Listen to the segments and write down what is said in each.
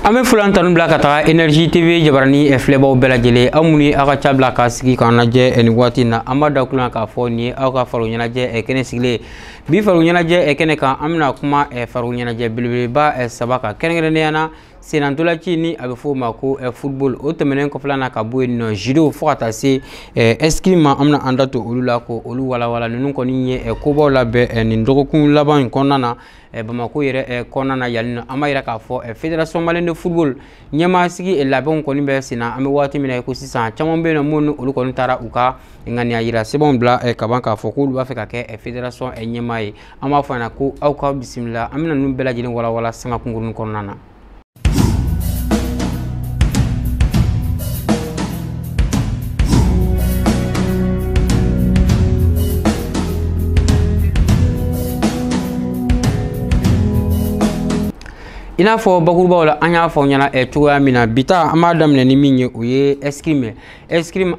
Ame fulan tanu bila ka taga Energy TV jabarani flebo bela jele amuni aka chabla ka sigi kan naje eni wati na amada kula ka fo ni aka faru nyanaje kene sigle bi faru nyanaje kene ka amna kuma faru nyanaje bilbil ba sabaka kene ne yana senantula chini abefo mako football otemenen ko flana ka bo no judo fo atase eskrima amna andato olula ko olu wala wala nunu ko ni ko bo labe ni ndokun laban konana bamako yere konana yalina amayira ka fo fédération malienne de football nyama sigi labon ko ni be sina ame wati mina ko sisan chamon be no monu olu ko ntara uka ngani ayira sebon bla kabanka fo ko ba fe ka ke fédération nyama yi ama fana ko awka bismillah amna nu bela jini wala wala sanga kungurun konana. Ina fo bakurba wala anya fo nyana tuwa mina bita amadam ne ni minye uye eskrime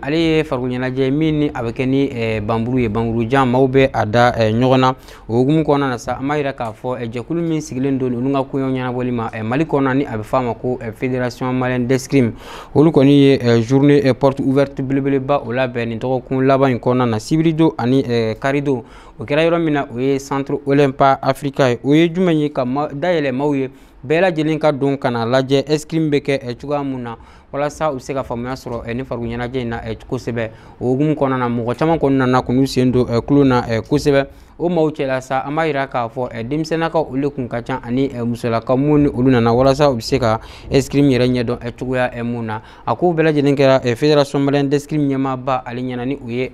ale faru nyana je mini abekeni bamburu jam maube ada nyogona ogum kona na sa amayira ka fo jekulu min sigilen don unga kuyo nyana bolima malikona ni abefama ko fédération malienne d'escrime olu koni journée porte ouverte blebele ba ola be ni to kun laban kona na sibrido ani karido okera yoro mina uye centre olympa africa uye jumenyi ka dayele mawye bela jelen ka don kana laje eskrime beke chuga muna wala sa useka famuya soro ni faru nyana je na kosebe ogum kona na mo chama kona na kunu sendo klona kosebe o mawchela sa amayira ka fo dimsena ka ule kun kacha ani musola ka mun uluna na wala sa useka eskrime yere nyedo chuga muna aku bela jelen ka fédération malienne d'escrime nyama ba alinyana ni uye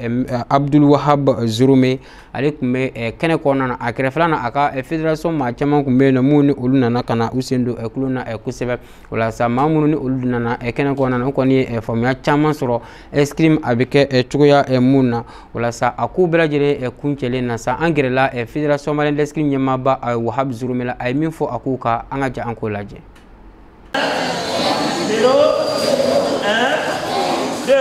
Abdul Wahab Zurume alikume kene kona na akrefla na aka fédération ma chama kumbe na mun uluna na kana usendo klona kosebe wala sa mamunu ni uluna na kene kona na ko ni famia chama soro eskrime abike chuga muna wala sa aku bela jele kunchele na sa la fédération malienne d'escrime nyama ba Wahab Zurume la ay min fo akuka angaja anko laje 0 1 2 1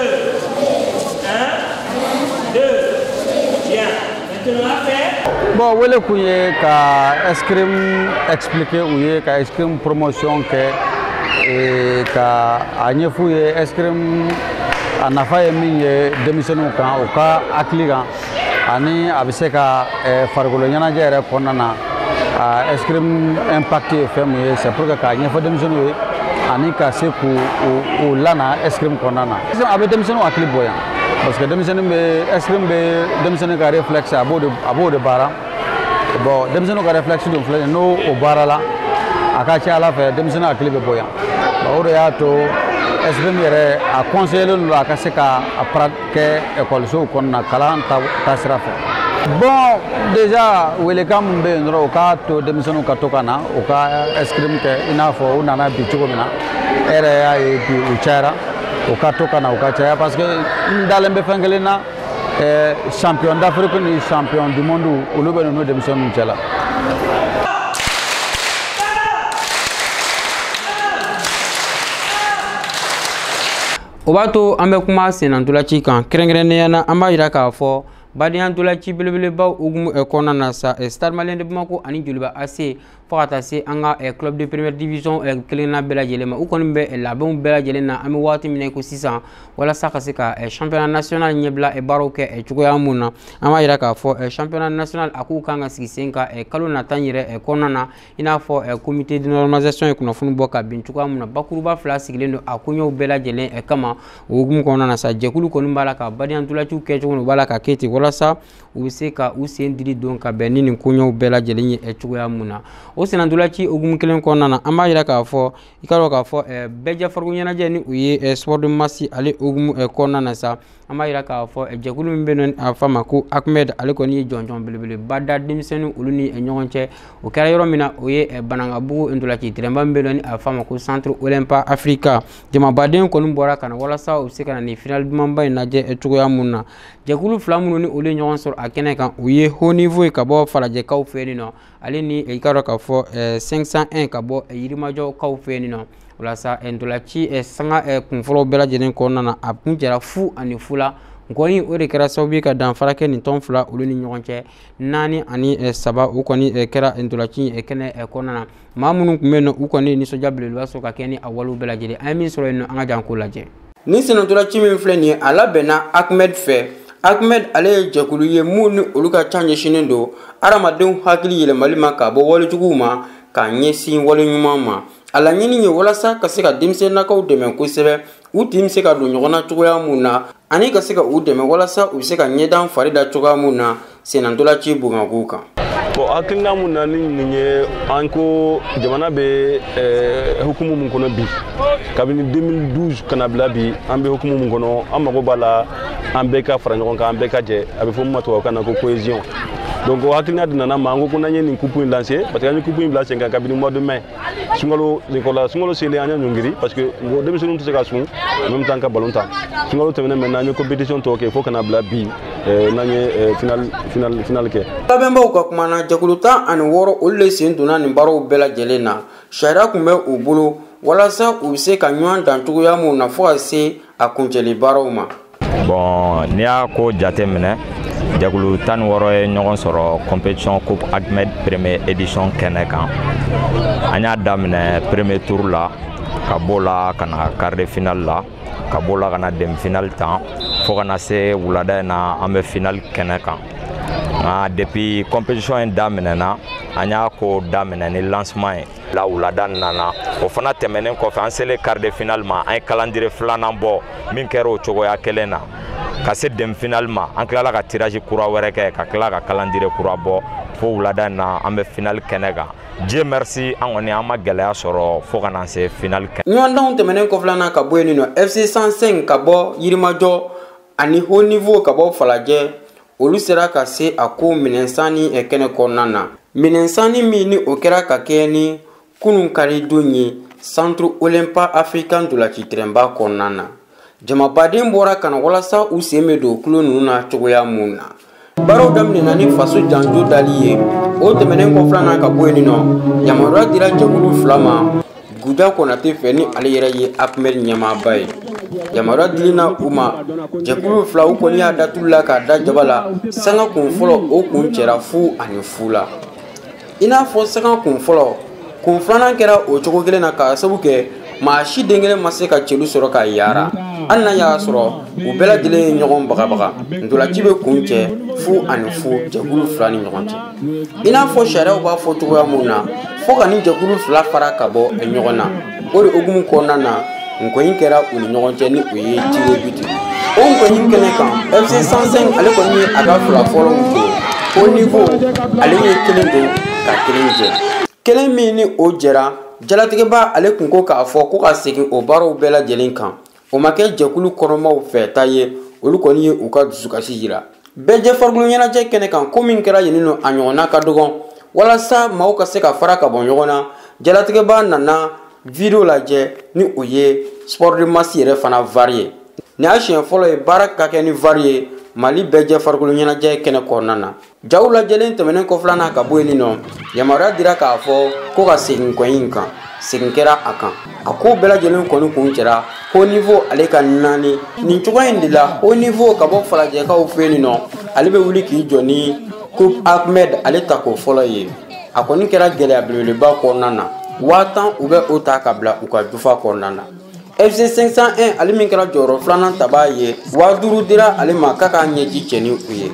2 bien maintenant à faire bon wele kuye ka escrime expliquer ouye ka escrime promotion ke e ka anyefu ye escrime anafa ye min ye demisenu kan o ka akliga ani abiseka fargolo nyana jere konana escrime impact fm c'est pour que ka nyefo demisenu ani ka se ku o lana escrime konana abe demisenu akli boya parce que demisenu be escrime be demisenu ka réflexe abo de bara bon demisenu ka réflexe do fle no o bara la aka cha ala fe demisenu akli be boya ba o ya to escrime yere a conseiller lo aka se ka pratique école so konna kala ta sira fe bon déjà wele kam be ndro ka to demisenu ka tokana o ka escrime ke inafo unana bi chugomina ere ya bi uchara o ka tokana o ka chaya parce que ndalembe fangelena champion d'Afrique ni champion du monde o lo be no demisenu chela obato ambe kuma senantula chi kan krengrene yana amayira ka fo badian tula chi belebele ba ogum kona na sa Stade Malien de Bamako ani Joliba AC fakata se anga club de première division kelena bela jelema u kon be la bon bela jelena ami wati mine ko 600 wala saka se ka championnat national nyebla e baroke chugo ya muna ama ira ka fo championnat national aku kanga sigisenka kalo na tanyire konana ina fo comité de normalisation e kuna funu boka bin chugo muna bakuruba fla sigilendo akunyo bela jelen kama ogum konana sa jekulu konumba ka badian tula chu ke chugo bala ka keti wala sa useka usendiri donc benini kunyo bela jelen chugo ya muna o senandula ci ogum kelen konana amayira ka fo ikaro ka fo beja fargu nyana je ni uye sport de masi ale ogum konana sa amayira ka fo jekulu mbenon afama ko Ahmed ale ko ni jonjon belebele bada dimsenu uluni nyonche o kara yoro mina uye bananga bugu ndula ci tremba mbeloni afama ko centre olympa africa jema baden ko mbora kana wala sa o sekana ni final mamba na je etugo ya munna jekulu flamuno ni ule nyon sor akene kan uye ho niveau ka bo falaje ka ofeni no ale ni ikaro ka fo 501 ka bo yirimajo ka ofeni no wala sa endula ci sanga kunfolo bela jenen ko nana apunjera fu ani fula ngoni o de kɛra sababu ka danfara kɛ nin tɔn fila olu ni ɲɔgɔn cɛ 4 ani 3 u kɔni kɛra ntolaci kɛnɛ kɔnɔna na maa minnu tun bɛ yen nɔ u kɔni nisɔndiya belebeleba sɔrɔ ka kɛ ni a walew bɛɛ lajɛlen an ye min sɔrɔ yen nɔ an ka jan ko lajɛ ni senatolaci min filɛ nin ye a labɛnna Ahmed fɛ Ahmed ale ye jɛkulu ye mun ni olu ka ca ɲɛsinnen don adamadenw hakili yɛlɛmali ma ka bɔ walejuguw ma ka ɲɛsin wale ɲuman ma a laɲini ye walasa ka se ka denmisɛnnakaw dɛmɛ kosɛbɛ u tin se ka don ɲɔgɔn na cogoya mun na ani ka se ka u dɛmɛ walasa u se ka ɲɛdan fari da cogoya mun na senatolaci bongakow kan. Bon hakilina mun na ni ye an ko jamana bɛ hukumu mun kɔnɔ bi kabini 2012 kana bila bi an bɛ hukumu mun kɔnɔ an mago b'a la an bɛɛ ka fara ɲɔgɔn kan an bɛɛ ka jɛ a bɛ fɔ min ma tubabukan na ko cohésion donc hakilina de nana ma an ko n'an ye nin coupe in lancer parce que an ye coupe in bila sen kan kabini mois de mai sunkalo selen an ye ɲɔngiri parce que denmisɛnninw tɛ se ka sun en même temps ka ballon tan sunkalo tɛmɛnen maintenant an ye compétition tɔ kɛ fo kana bila bi n'an ye final kɛ. labɛnbaw ka kuma na jɛkulu 16 olu de sen donna nin baaraw bɛɛ lajɛlen na sariya tun bɛ u bolo walasa u bɛ se ka ɲɔgɔn dan cogoya mun na fo ka se a kuncɛli baaraw ma. Bon n'i y'a ko jate minɛ jɛkulu 16 ye ɲɔgɔn sɔrɔ compétition coupe Ahmed première édition kɛnɛ kan an y'a daminɛ premier tour la ka b'o la ka na quart de finale la ka b'o la ka na demi finale tan fo kana se wulada in na an bɛ finale kɛnɛ kan nka depuis compétition in daminɛna an y'a ko daminɛ ni lancement ye la wulada nana o fana tɛmɛnen kɔfɛ an selen quart de finale ma an ye calendrier filanan bɔ min kɛra o cogoya kelen na ka se demi finale ma an tilala ka tirage kura wɛrɛ kɛ ka tila ka calendrier kura bɔ fo wulada in na an bɛ finale kɛnɛ kan Dieu merci an kɔni an ma gɛlɛya sɔrɔ fo ka na se finale kɛnɛ. ɲɔgɔndanw tɛmɛnen kɔfɛla na ka bɔ yen nɔ FC 105 ka bɔ Yirimajɔ ani haut niveau ka bɔ Falajɛ olu sera ka se a ko minɛnsanni kɛnɛ kɔnɔna na minɛnsanni min ni o kɛra ka kɛ ni kunun kari don ye centre olympique africain ntolanci terrainba kɔnɔna na jamabaden bɔra kana walasa u sen bɛ don kulo ninnu na cogoya mun na baaraw daminɛna ni faso janjo dali ye o tɛmɛnen kɔfɛla na ka bɔ yen nɔ yamaruya dira jɛkulu 2 ma Guja Konate fɛ ni ale yɛrɛ ye Ahmed ɲɛmaaba ye yamaruya dilina u ma jɛkulu 2 u kɔni y'a datulu la k'a da jaba la sanga kun fɔlɔ o kun cɛra fu ani fu la i n'a fɔ sanga kun fɔlɔ kun filanan kɛra o cogo kelen na k'a sabu kɛ maa si den kelen ma se ka celu sɔrɔ ka yaara hali n'a y'a sɔrɔ u bɛɛ lajɛlen ye ɲɔgɔn bagabaga ntolaci bɛ kun cɛ fu ani fu jɛkulu 2 ni ɲɔgɔn cɛ i n'a fɔ sariyaw b'a fɔ cogoya mun na fo ka ni jɛkulu 2 fara ka bɔ ɲɔgɔn na o de hukumu kɔnɔna na nkɔyin kɛra u ni ɲɔgɔn cɛ ni o ye tiro biti o nkɔyin kɛnɛ kan FC 105 ale kɔni ye a ka fila fɔlɔw don au niveau ale ye kelen don ka kelen jɛ kelen min ni o jɛra jalatigɛba ale kun ko k'a fɔ ko ka segin o baaraw bɛɛ lajɛlen kan o ma kɛ jɛkulu kɔnɔmaw fɛ ta ye olu kɔni ye u ka dusukasi jira bɛɛ jɛ farikolo ɲɛnajɛ kɛnɛ kan ko min kɛra yen nɔ a ɲɔgɔnna ka dɔgɔn walasa maaw ka se ka fara ka bɔ ɲɔgɔn na jalatigɛba nana video lajɛ ni o ye sport de masse yɛrɛ fana vari ye ni y'a siɲɛ fɔlɔ ye baara ka kɛ ni vari ye Mali bɛɛ jɛ farikolo ɲɛnajɛ kɛnɛ kɔnɔna na jaw lajɛlen tɛmɛnen kɔfɛla na ka bɔ yen nɔ yamaruya dira k'a fɔ ko ka segin kɔyin kan segin kɛra a kan a ko bɛɛ lajɛlen kɔni kun cɛra haut niveau ale ka 4 nin cogoya in de la haut niveau ka bɔ falajɛkaw fɛ yen nɔ ale bɛ wuli k'i jɔ ni coupe Ahmed ale ta ko fɔlɔ ye a kɔni kɛra gɛlɛya belebeleba kɔnɔna na 10 u bɛ o ta ka bila u ka jufa kɔnɔna na FC 501 ale min kɛra jɔyɔrɔ filanan taba ye 5000 dira ale ma k'a ka ɲɛji cɛ ni u ye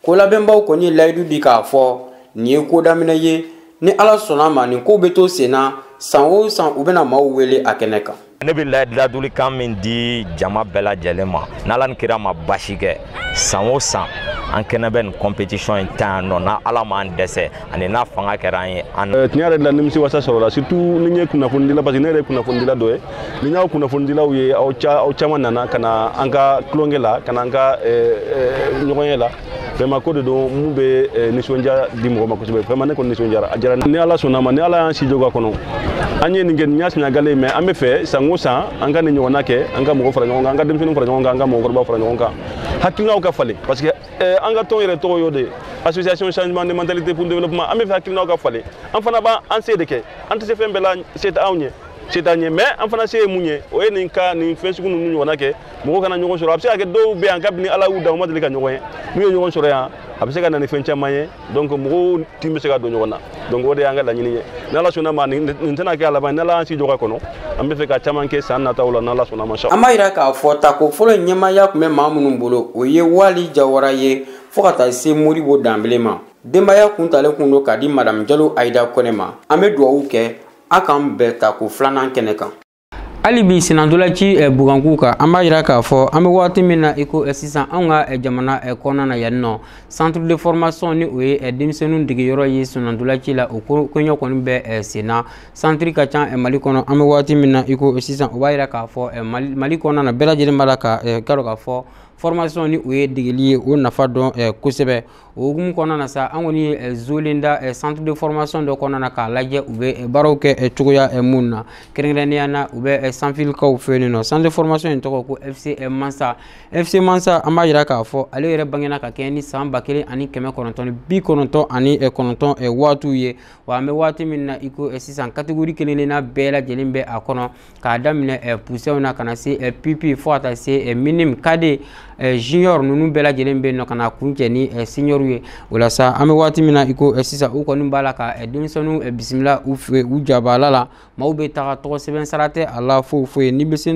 ko labɛnbaw kɔni ye layidu di k'a fɔ nin ye ko daminɛ ye ni ala sɔnna ma nin ko bɛ to sen na san o san u bɛna maaw wele a kɛnɛ kan ne bɛ ladilikan min di jama bɛɛ lajɛlen ma n'ala ni kira ma basi kɛ san o san an kɛnɛ bɛ nin compétition in ta yan nɔ na ala m'an dɛsɛ ani n'a fanga kɛra an ye an tiɲɛ yɛrɛ de la nimisi wasa sɔrɔ la surtout ni ye kunnafonidila parce que ne yɛrɛ ye kunnafonidila dɔ ye ni y'aw kunnafonidilaw ye aw caman nana ka na an ka tulonkɛ la ka na an ka ɲɔgɔnye la vraiment ko de don mun bɛ nisɔndiya di mɔgɔ ma kosɛbɛ vraiment ne kɔni nisɔndiyara a diyara ni ala sɔnna ma ni ala y'an si jogo a kɔnɔ an ye nin kɛ nin y'a siɲagale mais an bɛ fɛ san o san an ka nin ɲɔgɔnna kɛ an ka mɔgɔ fara ɲɔgɔn kan an ka denmisɛnninw fara ɲɔgɔn kan an ka mɔgɔkɔrɔbaw fara ɲɔgɔn kan hakilinaw ka falen parce que an ka tɔn yɛrɛ tɔgɔ y'o de association changement de mentalité pour le développement an bɛ fɛ hakilinaw ka falen an fana b'an se de kɛ an tɛ se fɛn bɛɛ la se tɛ anw ye c'est-à-dire mais en fana se munye o ye nin ka nin fɛn sugu ninnu ɲɔgɔnna kɛ mɔgɔ kana ɲɔgɔn sɔrɔ a bɛ se ka kɛ dɔw bɛ yan kabini ala y'u dan u ma deli ka ɲɔgɔn ye n'u ye ɲɔgɔn sɔrɔ yan a bɛ se ka na ni fɛn caman ye donc mɔgɔw tin bɛ se ka don ɲɔgɔn na donc o de y'an ka laɲini ye n'ala sɔnna ma nin tɛna kɛ a laban n'ala y'an si jɔ ka kɔnɔ an bɛ fɛ ka caman kɛ san nataw la n'ala sɔnna ma. An b'a yira k'a fɔ tako fɔlɔ ɲɛmaaya tun bɛ maa minnu bolo o ye Wali Jawara ye fo ka taa se Modibo Danbele ma. Denbaya kuntalen kun don k'a di Madame Jalo Ayida Kone ma. An bɛ dugawu kɛ a k'an bɛɛ tako filanan kɛnɛ kan. Ali bi sinantolaci buganku kan an b'a yira k'a fɔ an bɛ waati min na iko sisan an ka jamana kɔnɔna na yan nɔ centre de formation ni o ye denmisɛnninw degeyɔrɔ ye sinantolaci la o koɲɛ kɔni bɛ sen na centre ka ca Mali kɔnɔ an bɛ waati min na iko sisan o b'a yira k'a fɔ Mali kɔnɔna na bɛɛ lajɛlen b'a la ka k'a k'a fɔ formation ni o ye degeli ye o nafa dɔn kosɛbɛ o hukumu kɔnɔna na sa an kɔni ye zolen da centre de formation dɔ kɔnɔna na k'a lajɛ u bɛ baaraw kɛ cogoya mun na kɛrɛnkɛrɛnnenya na u bɛ sanfilikaw fɛ yen nɔ centre de formation in tɔgɔ ko FC Mansa an b'a yira k'a fɔ ale yɛrɛ bangena ka kɛ ni san 1999 waatiw ye wa an bɛ waati min na iko sisan catégorie kelen-kelenna bɛɛ lajɛlen bɛ a kɔnɔ k'a daminɛ poussɛw na ka na se PP fo ka taa se minime kade junior ninnu bɛɛ lajɛlen bɛ nɔ ka na kuncɛ ni senior ye o la sa an bɛ waati min na iko sisan u kɔni b'a la ka denmisɛnninw bisimila u fɛ u jabala la maaw bɛ taga tɔgɔ sɛbɛn sara tɛ a la foyi n'i bɛ se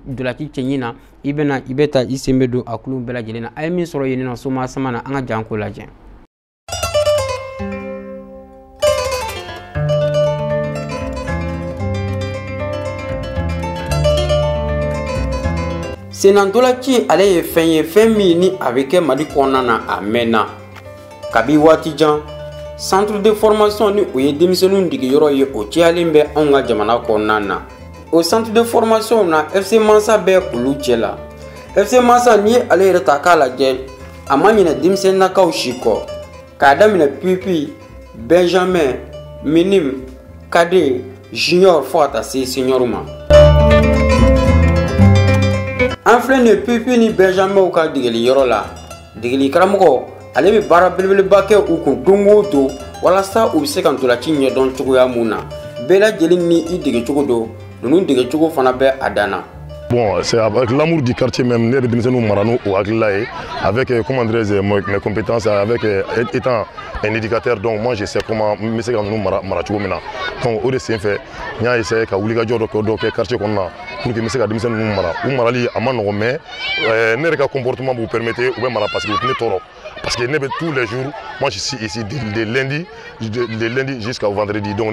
dolaci cɛɲi na i bɛ taa i sen bɛ don a kulu bɛɛ lajɛlen na a ye min sɔrɔ yen nɔ soma sama na an ka jan ko lajɛ. Senantolaci ale ye fɛn ye fɛn min ni a bɛ kɛ Mali kɔnɔna na a mɛnna kabi waati jan centre de formation ni o ye denmisɛnninw degeyɔrɔ ye o cayalen bɛ anw ka jamana kɔnɔna na o centre de formation na FC Mansa bɛ olu cɛ la FC Mansa ni ale yɛrɛ ta k'a lajɛ a ma ɲinɛ denmisɛnninnakaw si kɔ k'a daminɛ PP Benjamin minime kade junior fo ka taa se senior ma. An filɛ nin ye PP ni Benjamin ka degeli yɔrɔ la degeli karamɔgɔ ale bɛ baara belebeleba kɛ u kun don o don walasa u bɛ se ka ntolaci ɲɛdɔn cogoya mun na bɛɛ lajɛlen ni i degecogo don ninnu degecogo fana bɛ a dan na. Bon, c'est avec l'amour du quartier même, nous sommes marano au Aglaé, avec comment dirais-je mes compétences, avec étant un éducateur, donc moi je sais comment me c'est quand nous marachu maintenant. Donc au dessin fait, il y a essayé qu'à oublier que quartier qu'on a, pour que me c'est quand nous mara, ou marali à man mais n'er comportement vous permettez ou bien parce que vous tenez tort. Parce que tous les jours, moi je suis ici de lundi jusqu'au vendredi, donc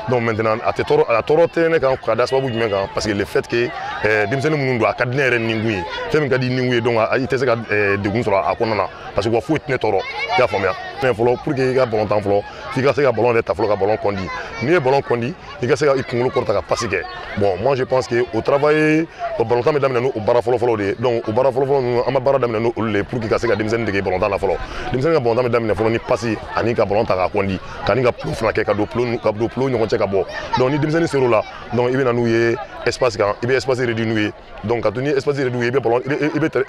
donc maintenant à toro parce que le fait que denmisɛnnin minnu don a ka di ne yɛrɛ nin ye fɛn min ka di nin ye donc i tɛ se ka degun sɔrɔ a kɔnɔna na parce que wa foyi tɛ ne tɔɔrɔ i y'a faamuya fɔlɔ pour que i ka ballon tan fɔlɔ f'i ka se ka ballon yɛrɛ ta fɔlɔ ka ballon kɔndi n'i ye ballon kɔndi i ka se ka i kunkolo kɔrɔta ka passe kɛ bon moi je pense que au travail o ballon tan bɛ daminɛ n'o baara fɔlɔ-fɔlɔ de ye donc o baara fɔlɔ-fɔlɔ ninnu an bɛ baara daminɛ n'olu de ye pour que ka se ka denmisɛnnin dege ballon tan na fɔlɔ denmisɛnnin ka ballon tan bɛ daminɛ fɔlɔ ni passe ani ka ballon ta ka kɔndi k'ani ka plo fana kɛ ka don plo ɲɔgɔn cɛ ka bɔ donc ni denmisɛnnin ser'o la donc i bɛ na n'u ye espace kan i bɛ espace réduit n'u ye donc quand tu es espace réduit, il y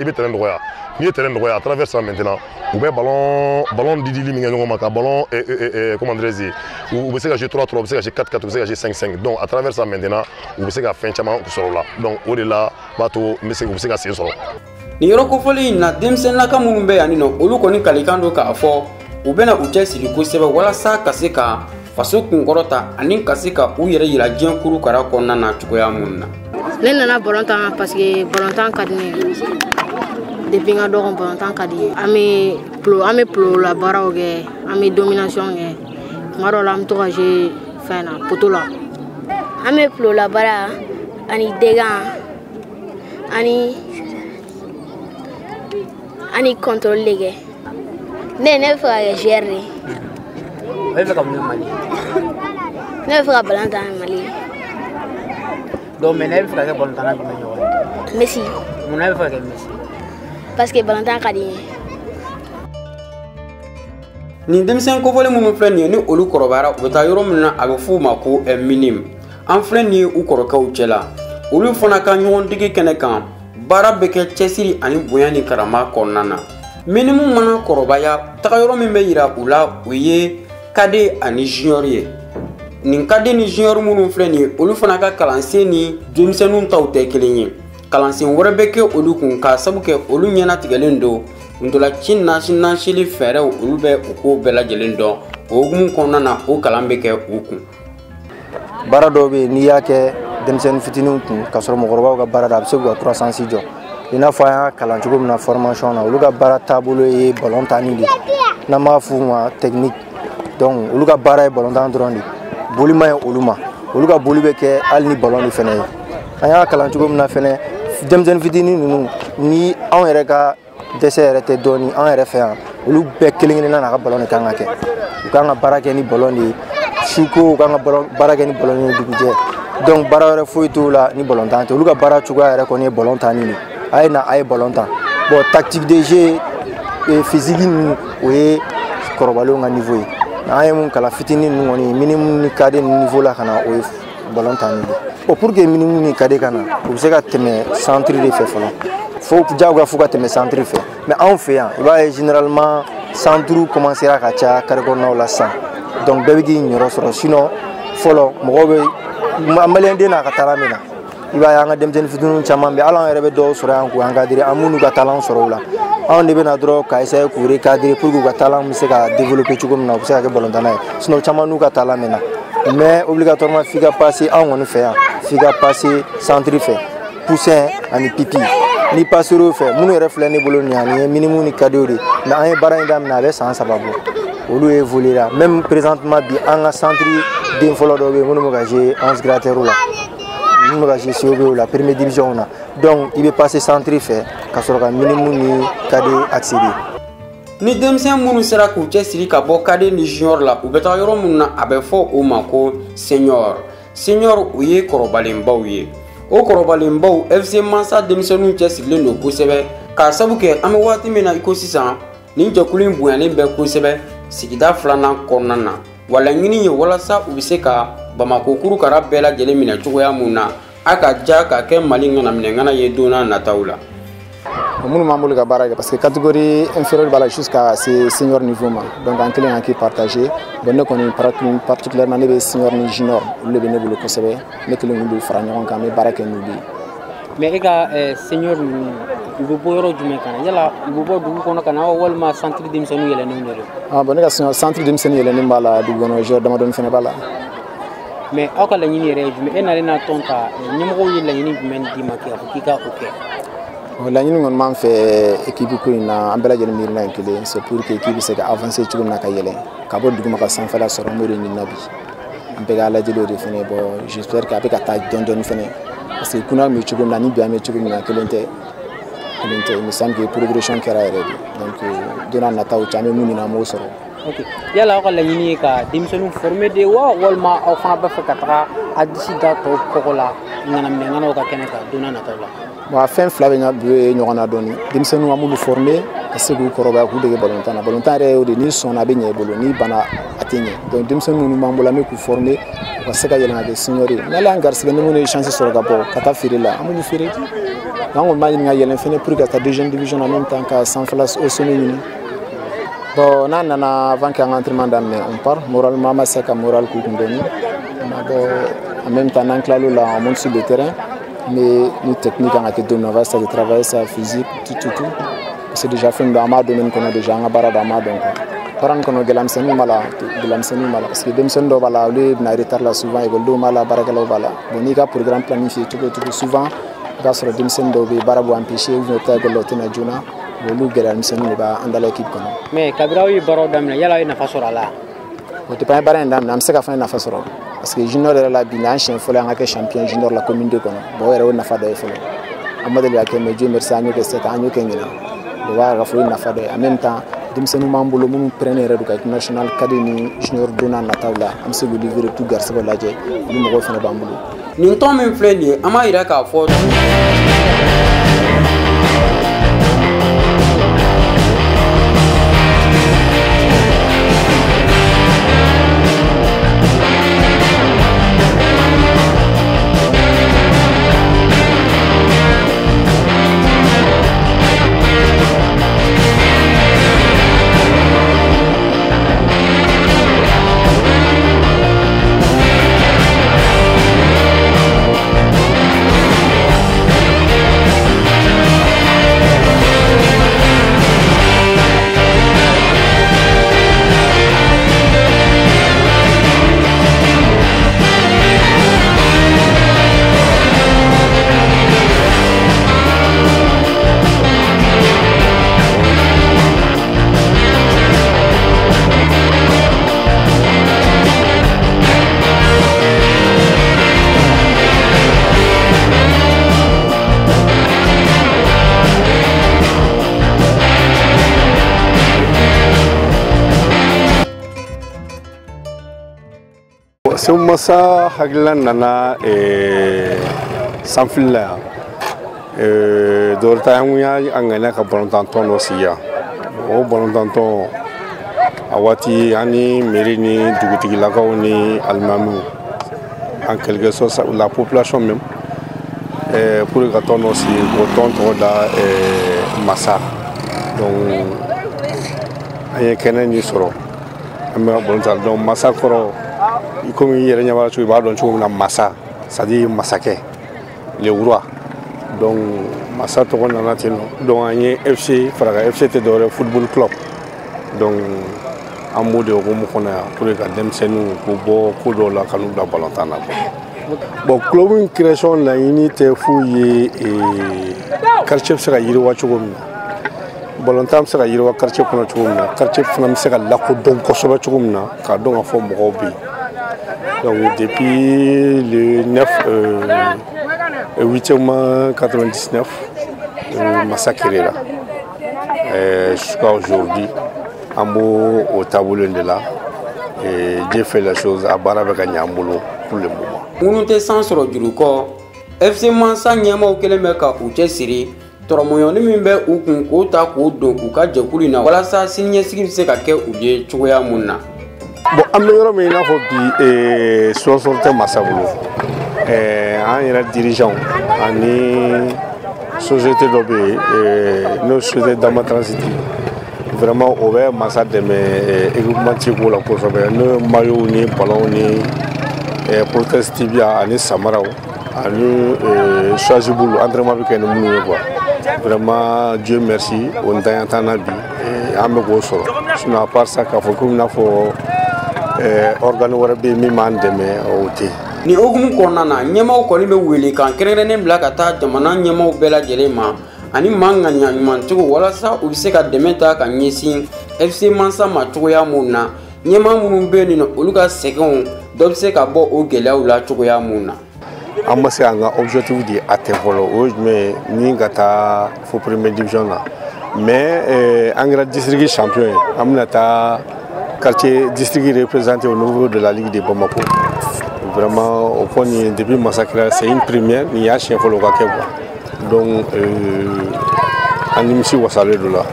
a terrain droit. Il y a terrain droit à travers ça maintenant. Ou bien ballon Didi ballon comment dire, ou vous savez que j'ai 3-3, vous savez que j'ai 4-4, vous savez que j'ai 5-5. Donc à travers ça maintenant, vous savez que fin chaman sur là. Donc au delà, bateau, mais vous savez que c'est sur là. Ni yɔrɔ kofɔli in na denmisɛnninnaka minnu bɛ yan nɔ olu kɔni kalikan don k'a fɔ u bɛna u cɛsiri kosɛbɛ walasa ka se ka faso kunkɔrɔta ani ka se ka u yɛrɛ yira diɲɛ kurukara kɔnɔna na cogoya mun na. Ne nana balontan parce que balontan ka di ne ye depuis n ka dɔgɔ balontan ka di n ye an bɛ plo la baaraw kɛ an bɛ domination kɛ tuma dɔw la an bɛ to ka jouer fɛn na poto la an bɛ plo la baara ani degan ani contrôle de kɛ ne bɛ fɛ ka kɛ joueur de ye. O bɛ fɛ ka mun kɛ Mali? Ne bɛ fɛ ka balontan kɛ Mali. Donc maintenant il faut que ballon tan jumɛn ɲɔgɔn Messi. Mun na il faut que Messi? Parce que ballon tan ka di n ye. Ni denmisɛn kofɔli minnu filɛ nin ye ni olu kɔrɔbayara u bɛ taa yɔrɔ min na a bɛ f'u ma ko minime an filɛ nin ye u kɔrɔkɛw cɛ la olu fana ka ɲɔgɔn dege kɛnɛ kan baara bɛ kɛ cɛsiri ani bonya ni karama kɔnɔna na minime mana kɔrɔbaya taga yɔrɔ min bɛ yira u la o ye kade ani junior ye nin ka di ni junior minnu filɛ nin ye olu fana ka kalansen ni denmisɛnninw taw tɛ kelen ye kalansen wɛrɛ bɛ kɛ olu kun k'a sabu kɛ olu ɲɛnatigɛlen don ntolaci nasili fɛɛrɛw olu bɛ u ko bɛɛ lajɛlen dɔn o hukumu kɔnɔna na o kalan bɛ kɛ u kun. Baara dɔw bɛ yen n'i y'a kɛ denmisɛnnin fitininw kun k'a sɔrɔ mɔgɔkɔrɔbaw ka baara da a bɛ se k'u ka croissance jɔ i n'a fɔ an y'a kalan cogo min na formation na olu ka baara taabolo ye ballon tanni de n'an b'a f'u ma technique donc olu ka baara ye ballon tan dɔrɔn de boli ma ye olu ma olu ka boli bɛ kɛ hali ni ballon de fɛnɛ ye an y'a kalan cogo min na fɛnɛ denmisɛnnin fitinin ninnu ni anw yɛrɛ ka dɛsɛ yɛrɛ tɛ dɔɔni an yɛrɛ fɛ yan olu bɛɛ kelen-kelenna n'a ka ballon de kan ka kɛ u kan ka baara kɛ ni ballon de ye suko u kan ka baara kɛ ni ballon ye dugujɛ donc baara wɛrɛ foyi t'o la ni ballon tan tɛ olu ka baara cogoya yɛrɛ kɔni ye ballon tanni de a ye na a ye ballon tan bon tactique de jeu physique ninnu o ye kɔrɔbalenw ka niveau ye an ye mun kalan fitinin ninnu kɔni minimum ni cadet niveau la ka na o ye ballon tanni de bon pour que minimum ni cadet ka na u bɛ se ka tɛmɛ centre de fɛ fɔlɔ fo diyagoya fo ka tɛmɛ centre fɛ mais anw fɛ yan i b'a ye généralement centre commencera ka caya carré kɔnɔnaw la sisan donc bɛɛ bɛ k'i ɲɔrɔ sɔrɔ sinon fɔlɔ mɔgɔw bɛ maliyɛn den n'a ka taala min na i b'a ye an ka denmisɛnnin fitininw caman bɛ hali an yɛrɛ bɛ dɔw sɔrɔ yan k'u encadrer an minnu ka talan sɔrɔ o la anw de bɛ na dɔrɔn ka essayer k'u recadrer pour que u ka talan bɛ se ka développer cogo min na u bɛ se ka kɛ balontanna ye sinon caman n'u ka talan min na mais obligatoirement f'i ka passer anw kɔni fɛ yan f'i ka passer centre fɛ poussin ani pipi ni passer o fɛ minnu yɛrɛ filɛ ne bolo nin ani ye minimum ni cadet de mais an ye baara in daminɛ a bɛ san 3 bɔ olu ye évolué la même présentement bi an ka centre den fɔlɔ dɔw bɛ yen minnu bɛ ka jouer 11 gradeurs la minnu bɛ ka jouer COB la première division na donc i bɛ passer centre fɛ ka sɔrɔ ka minimum ni cadet accéder. ni denmisɛn minnu sera k'u cɛsiri ka bɔ cadet ni junior la u bɛ taa yɔrɔ minnu na a bɛ fɔ o ma ko senior o ye kɔrɔbalenbaw ye o kɔrɔbalenbaw FC Mansa denmisɛnninw cɛsirilen don kosɛbɛ k'a sabu kɛ an bɛ waati min na i ko sisan nin jɛkulu in bonyalen bɛ kosɛbɛ sigida filanan kɔnɔna na wa laɲini ye walasa u bɛ se ka Bamako kurukara bɛɛ lajɛlen minɛ cogoya mun na a ka ja ka kɛ Mali ŋanaminɛŋana ye don n'a nataw la. minnu m'an bolo ka baara kɛ parce que catégorie inférieure b'a la jusqu'à senior niveau ma donc an kelen k'i partager bon ne kɔni particulièrement ne bɛ senior ni junior olu de bɛ ne bolo kosɛbɛ ne kelen k'olu fara ɲɔgɔn kan n bɛ baara kɛ n'olu ye. mais e ka senior ninnu u bɛ bɔ yɔrɔ jumɛn ka na yala u bɛ bɔ dugu kɔnɔ ka na walima centre denmisɛnninw yɛlɛnnen de don. bon ne ka centre denmisɛnnin yɛlɛnnen b'a la dugu kɔnɔ joueur damadɔni fana b'a la. mais aw ka laɲini yɛrɛ ye jumɛn e nalen n'a tɔn ta ɲɛmɔgɔw ye laɲini jumɛn d'i ma k'a fɔ k'i ka o kɛ. laɲini kɔni m'an fɛ équipe ko in na an bɛɛ lajɛlen miirina ye kelen c'est pour que équipe bɛ se ka avancer cogo min na ka yɛlɛ ka bɔ duguma ka sanfɛla sɔrɔ an b'o de ɲinina bi an bɛɛ ka lajɛli o de fana bon j'espère que a bɛ ka taa dɔɔni fana parce que kunna bɛ cogo min na ni bi an bɛ cogo min na kelen tɛ il me semble que progression kɛra yɛrɛ de donc don n'a nataw cɛ an bɛ mun ɲini an b'o sɔrɔ. ok yala aw ka laɲini ye ka denmisɛnninw former de wa walima aw fana bɛ fɛ ka taga a disi da tɔw kɔkɔ la ŋanaminɛŋanaw ka kɛnɛ kan don n'a nataw la. bon a fɛn fila bɛ ɲɔgɔn na dɔɔni denmisɛnninw an b'olu former ka se k'u kɔrɔbaya k'u dege balontan na balontan yɛrɛ y'o de n'i sɔnna a bɛ ɲɛ i bolo n'i banna a tɛ ɲɛ donc denmisɛnnin minnu b'an bolo an bɛ k'u former u ka se ka yɛlɛma ka kɛ senior ye n'ala y'an garisɛgɛ ni minnu ye chance sɔrɔ ka bɔ ka taa feere la an b'olu feere an kɔni b'a ɲini ka yɛlɛn fɛnɛ pour que ka taa deuxième division en même temps ka sanfɛla au sommet ɲini bon n'a nana avant qu'an ka entraînement daminɛ on part moralement an b'a se ka moral k'u kun dɔɔni en même temps n'an tilal'o la on monte sur le terrain mais ni technique kan ka kɛ don min na on va essayer de travailler sa physique tout c'est déjà fɛn dɔ an b'a domaine kɔnɔ déjà an ka baara dɔ an b'a dɔn quoi baara nin kɔnɔ gɛlɛyamisɛnninw b'a la parce que denmisɛnnin dɔw b'a la olu bɛna retard la souvent écoledenw b'a la baarakɛlaw b'a la bon n'i ka programme planifié cogo souvent i b'a sɔrɔ denmisɛnnin dɔw bɛ yen baara b'u empêcher ou bien u bɛ taa école la u tɛ na joona olu gɛlɛyamisɛnninw de b'an dala équipe kɔnɔ. mais kabini aw ye baaraw daminɛ yala aw ye nafa sɔrɔ a la. bon depuis an ye baara in daminɛ an bɛ se ka fɛn nafa sɔrɔ parce que junior yɛrɛ la bi nin y'an siɲɛ fɔlɔ an ka kɛ champion junior la commune 2 kɔnɔ bon o yɛrɛ o nafa dɔ ye fɔlɔ an ma deli ka kɛ mais Dieu merci an y'o kɛ cette an y'o kɛ ɲinan o b'a yira k'a fɔ o ye nafa dɔ ye en même temps denmisɛnninw b'an bolo minnu pɛrɛnnen yɛrɛ don ka équipe nationale cadet ni junior don n'a nataw la an bɛ se k'u livrer tout garisɛgɛw lajɛ olu mɔgɔw fana b'an bolo. nin tɔn min filɛ nin ye an b'a yira k'a fɔ Masa hakilila nana sanfili la yan dɔwɛrɛ t'a ye an ŋaniya ka balontan tɔn dɔ sigi yan o balontan tɔn a waati an ni mairie ni dugutigilakaw ni alimamiw en quelque sorte la population même pour ka tɔn dɔ sigi k'o tɔn tɔgɔ da Masa donc an ye kɛnɛ ni sɔrɔ an bɛ ka balontan donc Masa kɔrɔ komi i yɛrɛ ɲɛ b'a cogo i b'a dɔn cogo min na Masa c'est à dire masakɛ le roi donc Masa tɔgɔ nana ten nɔ donc an ye FC fara kan FC tɛ dɔwɛrɛ football club donc an b'o de hokumu kɔnɔ yan pour ka denmisɛnninw k'u bɔ ko dɔw la ka n'u bila balontan na bon club in création laɲini tɛ foyi ye quartier bɛ se ka yiriwa cogo min na balontan bɛ se ka yiriwa quartier kɔnɔ cogo min na quartier fana bɛ se ka lakodɔn kosɛbɛ cogo min na k'a dɔn k'a fɔ mɔgɔw bɛ yen donc depuis le 8e 99 Masa créé là jusqu'à aujourd'hui an b'o o taabolo de la Dieu fait les choses a baara bɛ ka ɲɛ an bolo pour le moment. minnu tɛ san sɔrɔ juru kɔ FC Masa ɲɛmaaw kɛlen bɛ ka u cɛsiri tɔrɔmɔɲɔni min bɛ u kun k'o ta k'o don u ka jɛkulu in na walasa siniɲɛsigi bɛ se ka kɛ u ye cogoya mun na. Bon an bɛ yɔrɔ min i n'a fɔ bi sponsor tɛ Masa bolo an yɛrɛ dirigeant ani société dɔ bɛ yen n'o société Dama Transit vraiment o bɛ Masa dɛmɛ équipementier ko la kosɛbɛ n'o ye maillot ni ballon ni protège tibia ani samaraw ani choisible entraînement bɛ kɛ ni minnu ye quoi vraiment Dieu merci o ntanya t'an na bi an bɛ k'o sɔrɔ sinon à part ça k'a fɔ komi i n'a fɔ organe wɛrɛ bɛ yen min b'an dɛmɛ o tɛ yen. ni hokumu kɔnɔna na ɲɛmaaw kɔni bɛ wele kan kɛrɛnkɛrɛnnen bila ka taa jamana ɲɛmaaw bɛɛ lajɛlen ma ani maa ŋaniya ɲumancogo walasa u bɛ se ka dɛmɛ ta ka ɲɛsin FC Masa ma cogoya mun na ɲɛmaa minnu bɛ yen nɔ olu ka sɛgɛnw dɔ bɛ se ka bɔ o gɛlɛyaw la cogoya mun na. an ma se an ka objectif de atteint fɔlɔ o ye jumɛn ye ni ka taa fo première division na mais an kɛra district champion ye an bɛna taa quartier district représenté au niveau de la Ligue de Bamako vraiment au point depuis Masa créé c'est une première ni y'a siɲɛ fɔlɔ o ka kɛ quoi donc an nimisi wasalen do la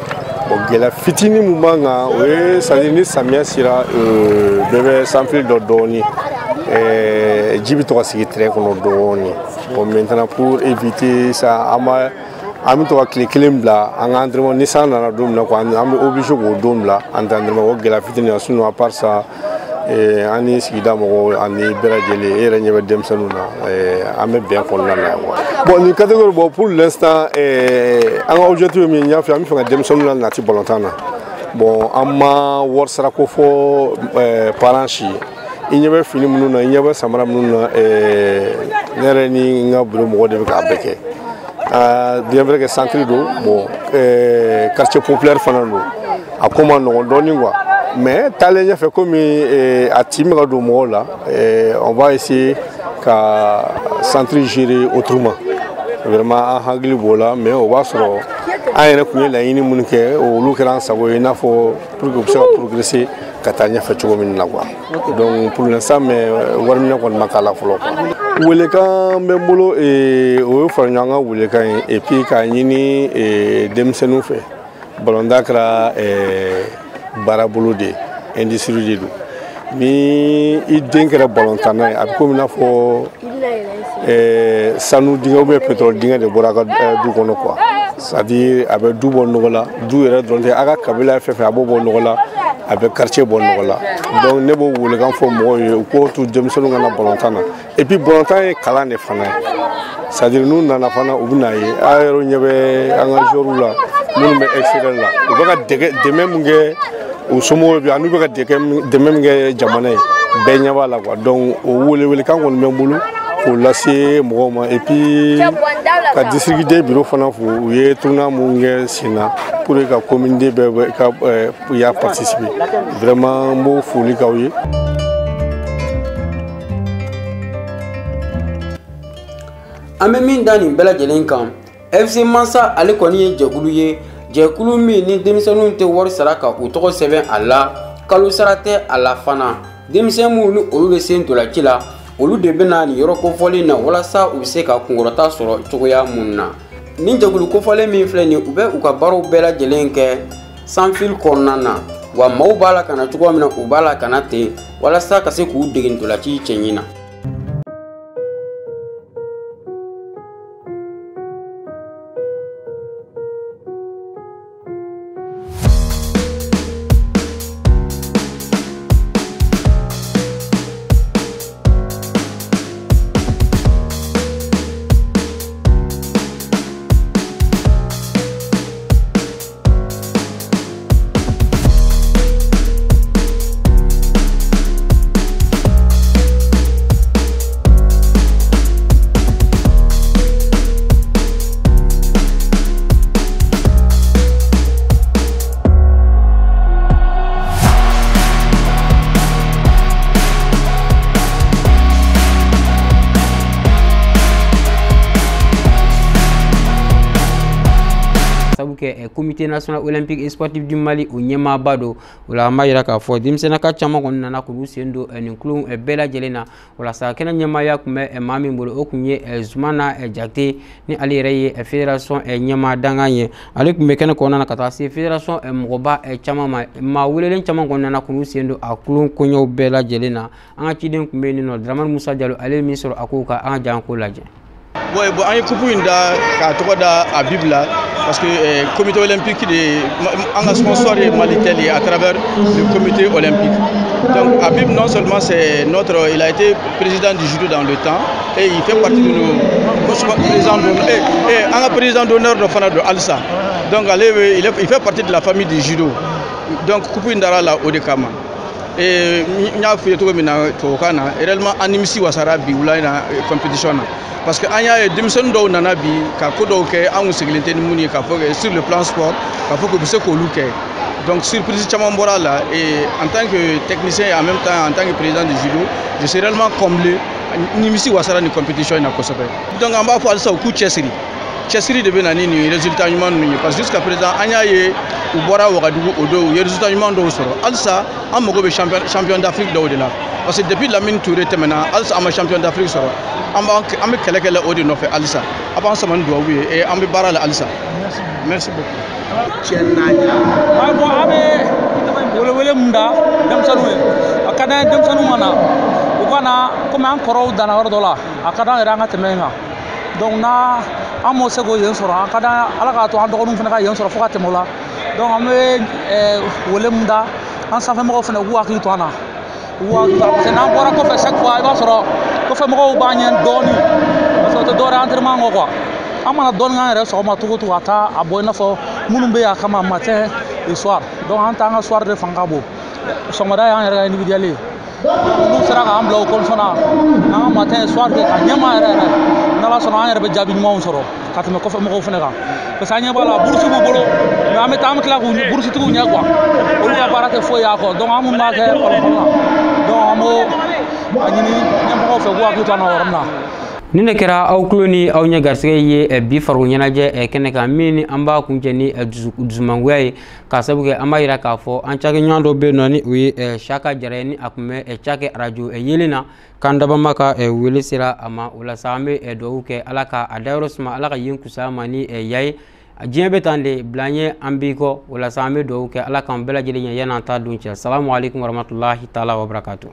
bon gɛlɛya fitinin mun b'an kan o ye c'est à dire ni samiya sera bɛɛ bɛ sanfili dɔ dɔɔni ji bɛ to ka sigi terrain kɔnɔ dɔɔni bon maintenant pour éviter ça an bɛ to ka tile kelen bila an ka entraînement ni san nana don min na quoi an bɛ obligé k'o don bila an tɛ entraînement o gɛlɛya fitinin sinon à part ça an ni sigida mɔgɔw ani bɛɛ lajɛlen e yɛrɛ ɲɛ bɛ denmisɛnninw na an bɛ bɛn kɔnɔna na yan quoi bon nin catégorie bon pour l'instant an ka objectif ye min ye n y'a fɔ an bɛ fɛ ka denmisɛnninw la nati balontan na bon an ma wari sara ko fɔ parents si i ɲɛ bɛ fini minnu na i ɲɛ bɛ samara minnu na ne yɛrɛ ni n ka bureau mɔgɔw de bɛ k'a bɛɛ kɛ bien vrai que centre do bon quartier populaire fana do a ko ma nɔgɔn dɔɔni quoi mais taalen ɲɛfɛ komi a ti bɛ ka don mɔgɔw la on va essayer ka centre gérer autrement vraiment an hakili b'o la mais o b'a sɔrɔ an yɛrɛ tun ye laɲini minnu kɛ olu kɛra an sago ye i n'a fɔ pour que u bɛ se ka progresser ka taa ɲɛfɛ cogo min na quoi donc pour l'instant mais wari minɛ kɔni ma k'a la fɔlɔ quoi welekan bɛ n bolo o ye fara ɲɔgɔn kan welekan ye et puis k'a ɲini denmisɛnninw fɛ balontan kɛra baarabolo de ye industrie de don ni i den kɛra balontanna ye a bɛ komi i n'a fɔ sanu dingɛ ou bien pétrole dingɛ de bɔra a ka du kɔnɔ quoi c'est à dire a bɛ du bɔ nɔgɔ la du yɛrɛ dɔrɔn tɛ a ka kabila fɛn fɛn a b'o bɔ nɔgɔ la a bɛ quartier bɔ nɔgɔ la donc ne b'o welekan fɔ mɔgɔw ye u k'o to denmisɛnninw ka na balontan na et puis balontan ye kalan de fana ye c'est à dire n'u nana fana u bɛ n'a ye a yɛrɛ ɲɛ bɛ an ka joueurs la minnu bɛ extérieur la u bɛ ka dɛmɛ min kɛ u somɔgɔw bi ani u bɛ ka dɛmɛ min kɛ jamana ye bɛɛ ɲɛ b'a la quoi donc o welekan kɔni bɛ n bolo k'o lase mɔgɔw ma et puis ka district de bureau fana fo u ye tournoi mun kɛ sen na pour que ka commune de bɛɛ ka y'a participer vraiment n b'o foli k'aw ye. an bɛ min da nin bɛɛ lajɛlen kan FC Masa ale kɔni ye jɛkulu ye jɛkulu min ni denmisɛnninw tɛ wari sara ka u tɔgɔ sɛbɛn a la kalo sara tɛ a la fana denmisɛnninw ni olu bɛ sen ntolanci la olu de bɛna nin yɔrɔ kofɔlen na walasa u bɛ se ka kunkɔrɔta sɔrɔ cogoya mun na nin jɛkulu kofɔlen min filɛ nin u bɛ u ka baaraw bɛɛ lajɛlen kɛ sans fil kɔnɔna na wa maaw b'a la ka na cogoya min na u b'a la ka na ten walasa ka se k'u dege ntolanci cɛɲi na. Comité national olympique et sportif du Mali o ɲɛmaaba do o la an b'a yira k'a fɔ denmisɛnnin ka caman kɔni nana k'olu sen don nin kulun bɛɛ lajɛlen na walasa kɛnɛ ɲɛmaaya tun bɛ maa min bolo o tun ye Zumana Jakite ni ale yɛrɛ ye fédération ɲɛmaa dangan ye ale tun bɛ kɛnɛ kɔnɔna na ka taa se fédération mɔgɔba caman ma maa welelen caman kɔni nana k'olu sen don a kulun koɲɛw bɛɛ lajɛlen na an ka ciden tun bɛ yen nɔ Dramane Musa Diallo ale min sɔrɔ a ko ka an ka jan ko lajɛ. Bon, an ye coupe in da ka tɔgɔ da Habib la parce que comité olympique de an ka sponsor est Malitel à travers le comité olympique. Donc Habib non seulement c'est il a été président du judo dans le temps et il fait partie de nos présidents d'honneur président d'honneur de Fana de Alsa. Donc il fait partie de la famille du judo. Donc coupe in dara la Odekama. Et nya fu to mina to kana réellement animisi wasara bi wulaina compétition na parce que anya e dimson do nana bi ka ko do ke an sécurité ni muni ka fo sur le plan sport ka fo ko bi se ko luke donc surprise chama bora là et en tant que technicien et en même temps en tant que président du judo je suis réellement comblé nimisi wasara ni compétition na ko sobe donc on va faire ça au coup Chessiri de benani ni résultat humain ni parce que jusqu'à présent anya ye u bora Ouagadougou odo ye résultat humain do soro alsa am mogo be champion d'Afrique do de là parce que depuis Lamine Touré temena alsa am champion d'Afrique soro am kele odi no fait alsa avant ça man do wi et am bara la alsa merci beaucoup chennaja ay bo abe wole munda dem sanu akada dem sanu mana u bana comme en koro dana wor dola akada ranga temenga donc na amo sego yen soro akada ala ka to ando num fana ka yen soro foka temola donc ame wole munda an sa famo fana wu akli to ana wu ta na bora ko fa chaque fois ba soro ko fa mo ba nyen doni parce que dora entraînement ngoko amana don nga re so ma tugu tu ata aboy na fo munum be ya kama matin et soir donc en tant que soir de fangabo so ma da ya re individuel nous sera ka ambla ko sona na matin et soir de ka nyama re nala sono an be jabi mo soro katme ko fa mo fene ka parce que anya bala boursu mo bolo mais am tam kla ko boursu tu nya quoi o ya barate fo ya ko donc amun ma ke ko donc amo anyini nyam ko fe ko akito na orna ni ne kɛra aw kulo ni aw ɲɛ garisɛgɛ ye bi farikolo ɲɛnajɛ kɛnɛ kan min ni an b'a kuncɛ ni dusumangoya ye k'a sabu kɛ an b'a yira k'a fɔ an cakɛɲɔgɔn dɔ bɛ yen nɔ ni o ye Saka Jara ye ni a tun bɛ cakɛ arajo yelen na k'an dabama ka wele sera a ma o la sa an bɛ dugawu kɛ ala ka a dayɔrɔ suma ala ka yen kusa ma ni yaye diɲɛ bɛ tan de bila an ye an b'i kɔ o la sa an bɛ dugawu kɛ ala k'an bɛɛ lajɛlen ɲɛ yan'an ta don cɛ salamu alaikum warahmatulahi taala wabarakatuh.